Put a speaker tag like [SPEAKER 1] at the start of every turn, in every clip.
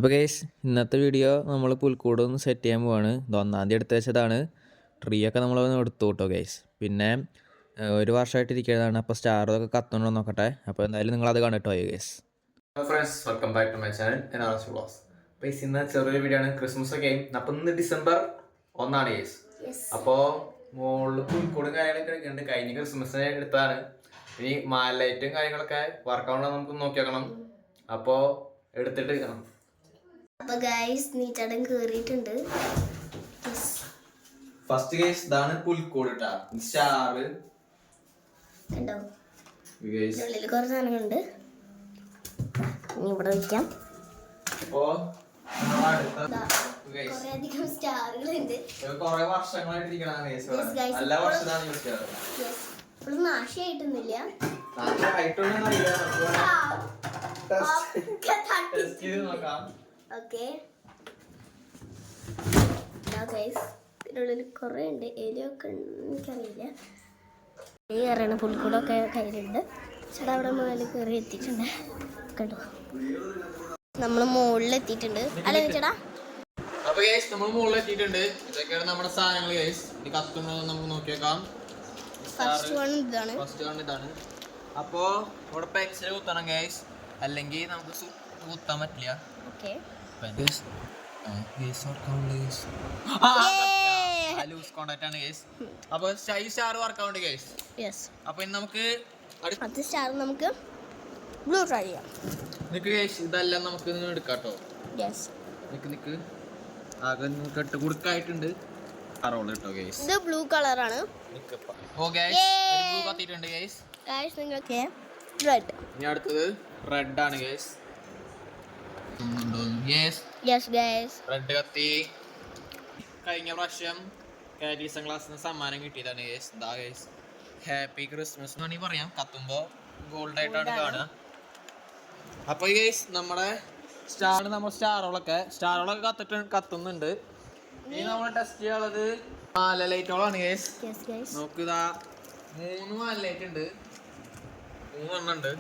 [SPEAKER 1] അപ്പോൾ ഗൈസ് ഇന്നത്തെ വീഡിയോ നമ്മൾ പുൽക്കൂട് ഒന്ന് സെറ്റ് ചെയ്യാൻ പോവാണ്. ഇത് 1-ാം തീയതി എടുത്ത് വെച്ചതാണ്. ട്രീ ഒക്കെ നമ്മളൊന്ന് എടുത്തു കേട്ടോ ഗൈസ്. പിന്നെ ഒരു വർഷമായിട്ട് ഇരിക്കുന്നതാണ്. അപ്പോൾ സ്റ്റാറൊക്കെ കത്തുണ്ടോ നോക്കട്ടെ. അപ്പോൾ എന്തായാലും നിങ്ങളത് കണ്ടിട്ടോ guys.
[SPEAKER 2] Hello friends, welcome back to my channel. Guys ഇന്ന് ചെറിയൊരു വീഡിയോ ആണ്. ക്രിസ്മസ് ഒക്കെ ആയി. അപ്പോൾ ഇന്ന് ഡിസംബർ 1 ഗൈസ്. അപ്പോൾ മുകളിൽ പുൽക്കൂടും കാര്യങ്ങളൊക്കെ എടുക്കുന്നുണ്ട്. കഴിഞ്ഞ ക്രിസ്മസിന് എടുത്തതാണ്. ഇനി മാലൈറ്റും കാര്യങ്ങളൊക്കെ വർക്കൗണ്ട് നമുക്ക് നോക്കി വെക്കണം. അപ്പോൾ എടുത്തിട്ട് എടുക്കണം.
[SPEAKER 3] അപ്പൊ ഗൈസ് നീച്ചടം കേറിയിട്ടുണ്ട്.
[SPEAKER 2] ഫസ്റ്റ് ഗൈസ് ഇതാണ് പുൽക്കൂട് ട്ടാ. സ്റ്റാർ
[SPEAKER 3] കണ്ടോ,
[SPEAKER 2] ഗൈസ്
[SPEAKER 3] ഉള്ളിൽ കുറച്ച് സാധനങ്ങളുണ്ട്. ഇനി ഇവിടെ വെക്കാം.
[SPEAKER 2] അപ്പോ
[SPEAKER 3] കുറേയധികം സ്റ്റാറുകളുണ്ട്.
[SPEAKER 2] കുറെ വർഷങ്ങളായിട്ട് ഇരിക്കണ നല്ല വർഷമാണ് യൂസ് ചെയ്യാറ്.
[SPEAKER 3] ഇവിടെ നാശമായിട്ടൊന്നുമില്ല. ഓക്കെ, ഇതിനുള്ളിൽ കുറേ ഉണ്ട്. എലിയൊക്കെ എനിക്കറിയില്ല. ഈ കയറിയാണ് പുൽക്കൂടൊക്കെ കയ്യിലുണ്ട്. ചേട്ടാ അവിടെ മുകളിൽ കയറി എത്തിയിട്ടുണ്ട്. കേട്ടോ, നമ്മൾ മുകളിലെത്തിയിട്ടുണ്ട് അല്ലേ ചേട്ടാ?
[SPEAKER 2] അപ്പൊ ഗൈസ് നമ്മൾ മുകളിൽ എത്തിയിട്ടുണ്ട്. ഇതൊക്കെയാണ് നമ്മുടെ സാധനങ്ങൾ ഗൈസ്. ഇത് കത്തുണ്ടോ നമുക്ക് നോക്കിയേക്കാം.
[SPEAKER 3] ഫസ്റ്റ് വൺ
[SPEAKER 2] ഇതാണ്. അപ്പോ ഇവിടെ പെൻസിൽ കുത്തണം ഗൈസ്, അല്ലെങ്കിൽ നമുക്ക് കുത്താൻ പറ്റില്ല.
[SPEAKER 3] ഓക്കെ,
[SPEAKER 2] ലൂസ് കോണ്ടാക്ട് ആണ് ഗൈസ്. അപ്പൊ സ്റ്റാർ വർക്കൗണ്ട് ഗൈസ്. അപ്പൊ ഇനി നമുക്ക്
[SPEAKER 3] അടുത്ത സ്റ്റാർ നമുക്ക് ബ്ലൂ ട്രൈ ചെയ്യാം.
[SPEAKER 2] നിക്ക് ഗൈസ്, ഇതെല്ലാം നമുക്ക് എടുക്കാട്ടോ. നിക്ക് ആകെ കെട്ട് കുടുക്കായിട്ടുണ്ട്. കേട്ടോ ഗൈസ്,
[SPEAKER 3] ഇത് ബ്ലൂ കളറാണ്.
[SPEAKER 2] ഓ ഗൈസ്, ഒരു ബ്ലൂ കത്തിയിട്ടുണ്ട് ഗൈസ്.
[SPEAKER 3] ഗൈസ് നിങ്ങൾക്ക് റെഡ്.
[SPEAKER 2] ഇനി അടുത്തത് റെഡ് ആണ് ഗൈസ്. റെഡ് കത്തി. കഴിഞ്ഞ പ്രാവശ്യം കാരീസം ക്ലാസ്സിന് സമ്മാനം കിട്ടിയതാണ് ഗൈസ്. ഇതാ ഗൈസ്, ഹാപ്പി ക്രിസ്മസ് എന്ന് വേണമെങ്കിൽ പറയാം. കത്തുമ്പോ ഗോൾഡ് ആയിട്ടാണ് കാണുക. അപ്പൊ ഗൈസ് നമ്മുടെ സ്റ്റാറുകളൊക്കെ കത്തുന്നുണ്ട്. ഇനി നമ്മൾ ടെസ്റ്റ് ചെയ്യാനുള്ളത് മാല ലൈറ്റുകളാണ് ഗൈസ്. നമുക്ക് ഇതാ 3 മാല ലൈറ്റ് ഉണ്ട്, 3 എണ്ണം ഉണ്ട്.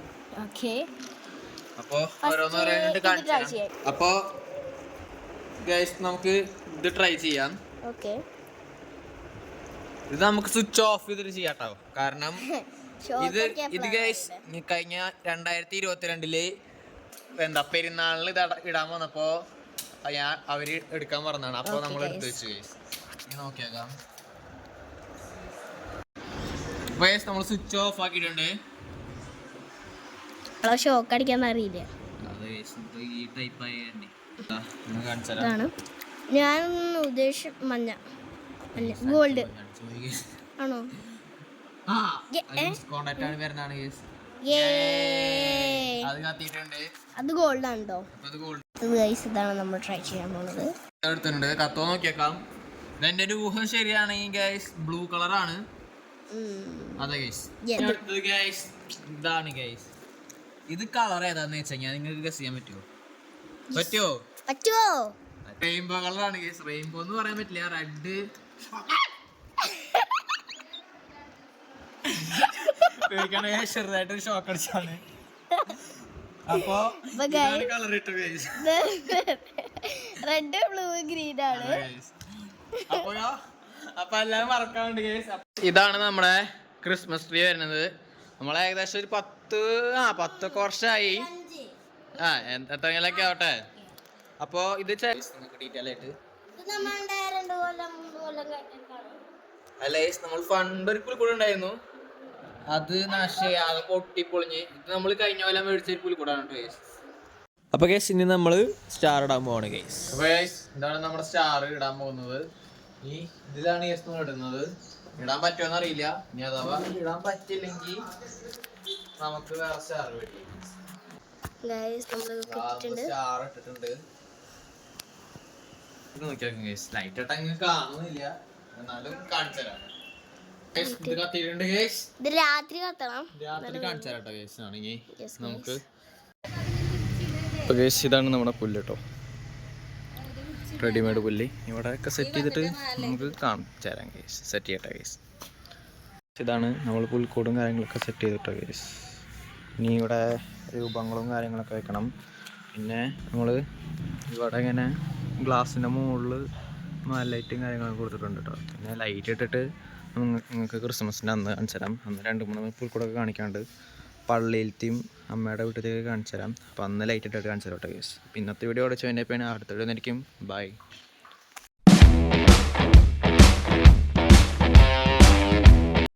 [SPEAKER 2] അപ്പൊ ഓരോന്നോരോന്നിട്ട് കാണിച്ചു. അപ്പൊ ഗൈസ് നമുക്ക് ഇത് ട്രൈ ചെയ്യാം. ഇത് നമുക്ക് സ്വിച്ച് ഓഫ് ചെയ്തിട്ട് ചെയ്യാട്ടോ. കാരണം ഇത് ഗൈസ് കഴിഞ്ഞ 2022 എന്താ പെരുന്നാളിൽ ഇത് ഇടാൻ വന്നപ്പോ അവര് എടുക്കാൻ പറഞ്ഞാണ്. അപ്പൊ നമ്മൾ എടുത്ത് വെച്ചു ഗൈസ്. ഇനി നോക്കിയേക്കാം. ഗൈസ് നമ്മൾ സ്വിച്ച് ഓഫ് ആക്കിയിട്ടുണ്ട്.
[SPEAKER 3] ഷോക്ക് അടിക്കാൻ അറിയില്ല. ഞാൻ ഉദ്ദേശിച്ച മഞ്ഞ ഗോൾഡ് ആണോ? അത് ഗോൾഡ് ആണോ? ഇതാണ് നമ്മൾ ട്രൈ ചെയ്യാൻ പോകുന്നത്.
[SPEAKER 2] എടുത്തിട്ടുണ്ട്. കത്തോ നോക്കിയേക്കാം. ഇതെന്റെ ഒരു ഊഹം ശരിയാണെങ്കിൽ ഗൈസ് ബ്ലൂ കളറാണ്. അതെ ഗൈസ്. ഇതാണ് ഗൈസ്. ഇത് കളർ ഏതാന്ന് വെച്ചാൽ നിങ്ങൾക്ക് ഗസ് ചെയ്യാൻ പറ്റുമോ? റെയിൻബോ കളറാണ് ഗൈസ്. റെയിൻബോ എന്ന് പറയാൻ പറ്റില്ല. റെഡ് ചെറുതായിട്ടൊരു ഷോക്ക് അടിച്ചാണ്. അപ്പൊ കളർ ഇട്ടു ഗൈസ്.
[SPEAKER 3] റെഡ് ബ്ലൂ ഗ്രീൻ ആണ്.
[SPEAKER 2] അപ്പൊ എല്ലാം മറക്കാറുണ്ട് ഗൈസ്. ഇതാണ് നമ്മുടെ ക്രിസ്മസ് ട്രീ വരുന്നത്. നമ്മളെ ഏകദേശം ഒരു 10 വർഷമായി. എത്രയൊക്കെ ആവട്ടെ. അപ്പൊ ഇത് ഡീറ്റെയിൽ ആയിട്ട് അല്ല ഗൈസ്, നമ്മൾ പണ്ട് ഒരു പുൽക്കൂട് ഉണ്ടായിരുന്നു. അത് നാശമായി, ആകെ പൊട്ടിപ്പൊളിഞ്ഞ്. ഇത് നമ്മൾ കഴിഞ്ഞ കൊല്ലം മേടിച്ച പുൽക്കൂടാണ് ഗൈസ്.
[SPEAKER 1] അപ്പോൾ ഗൈസ് ഇനി നമ്മൾ സ്റ്റാർ ഇടാൻ പോവാണ് ഗൈസ്.
[SPEAKER 2] അപ്പോൾ ഗൈസ് ഇതാണ് നമ്മുടെ സ്റ്റാർ ഇടാൻ പോകുന്നത്. ഈ ഇതിലാണ് ഗൈസ് നമ്മൾ ഇടുന്നത്. ഇടാൻ പറ്റുമോന്ന് അറിയില്ല. ഇനി അഥവാ ഇടാൻ പറ്റില്ലെങ്കിൽ നമുക്ക് വേറെ സ്റ്റാർ കിട്ടി. സ്റ്റാർ ഇട്ടിട്ടുണ്ട്. ലൈറ്റ് ഇട്ടാ ഇങ്ങനെ കാണുന്നില്ല, എന്നാലും കാണിച്ചു തരാം. ഇത് കത്തിയിട്ടുണ്ട് ഗൈസ്.
[SPEAKER 3] ഇത് രാത്രി കത്തണം.
[SPEAKER 2] രാത്രി കാണിച്ചു തരാട്ടോ ഗൈസ്. ആണെങ്കിൽ നമുക്ക്
[SPEAKER 1] ഇതാണ് നമ്മുടെ പുല്ല് കേട്ടോ, റെഡിമെയ്ഡ് പുല്ല്. ഇവിടെ ഒക്കെ സെറ്റ് ചെയ്തിട്ട് നമുക്ക് കാണിച്ചു തരാം ഗൈസ്. സെറ്റ് ചെയ്യട്ടെ ഗൈസ്. ഇതാണ് നമ്മൾ പുൽക്കൂടും കാര്യങ്ങളൊക്കെ സെറ്റ് ചെയ്തിട്ടോ ഗൈസ്. ഇനി ഇവിടെ രൂപങ്ങളും കാര്യങ്ങളൊക്കെ വെക്കണം. പിന്നെ നമ്മൾ ഇവിടെ ഇങ്ങനെ ഗ്ലാസിൻ്റെ മുകളിൽ ലൈറ്റും കാര്യങ്ങളൊക്കെ കൊടുത്തിട്ടുണ്ട് കേട്ടോ. പിന്നെ ലൈറ്റ് ഇട്ടിട്ട് നിങ്ങൾക്ക് ക്രിസ്മസിൻ്റെ അന്ന് കാണിച്ചു തരാം. അന്ന് 2-3 പുൽക്കൂടൊക്കെ കാണിക്കാണ്ട് പള്ളിയിലത്തെയും അമ്മയുടെ വീട്ടിലേക്ക് കാണിച്ചു തരാം. അപ്പോൾ അന്ന് ലൈറ്റ് ഇട്ടിട്ട് കാണിച്ചു തരാം കേട്ടോ ഗൈസ്. അപ്പോൾ ഇന്നത്തെ വീഡിയോ അടിച്ചു കഴിഞ്ഞപ്പോൾ അടുത്ത വീഡിയോ ആയിരിക്കും. ബൈ.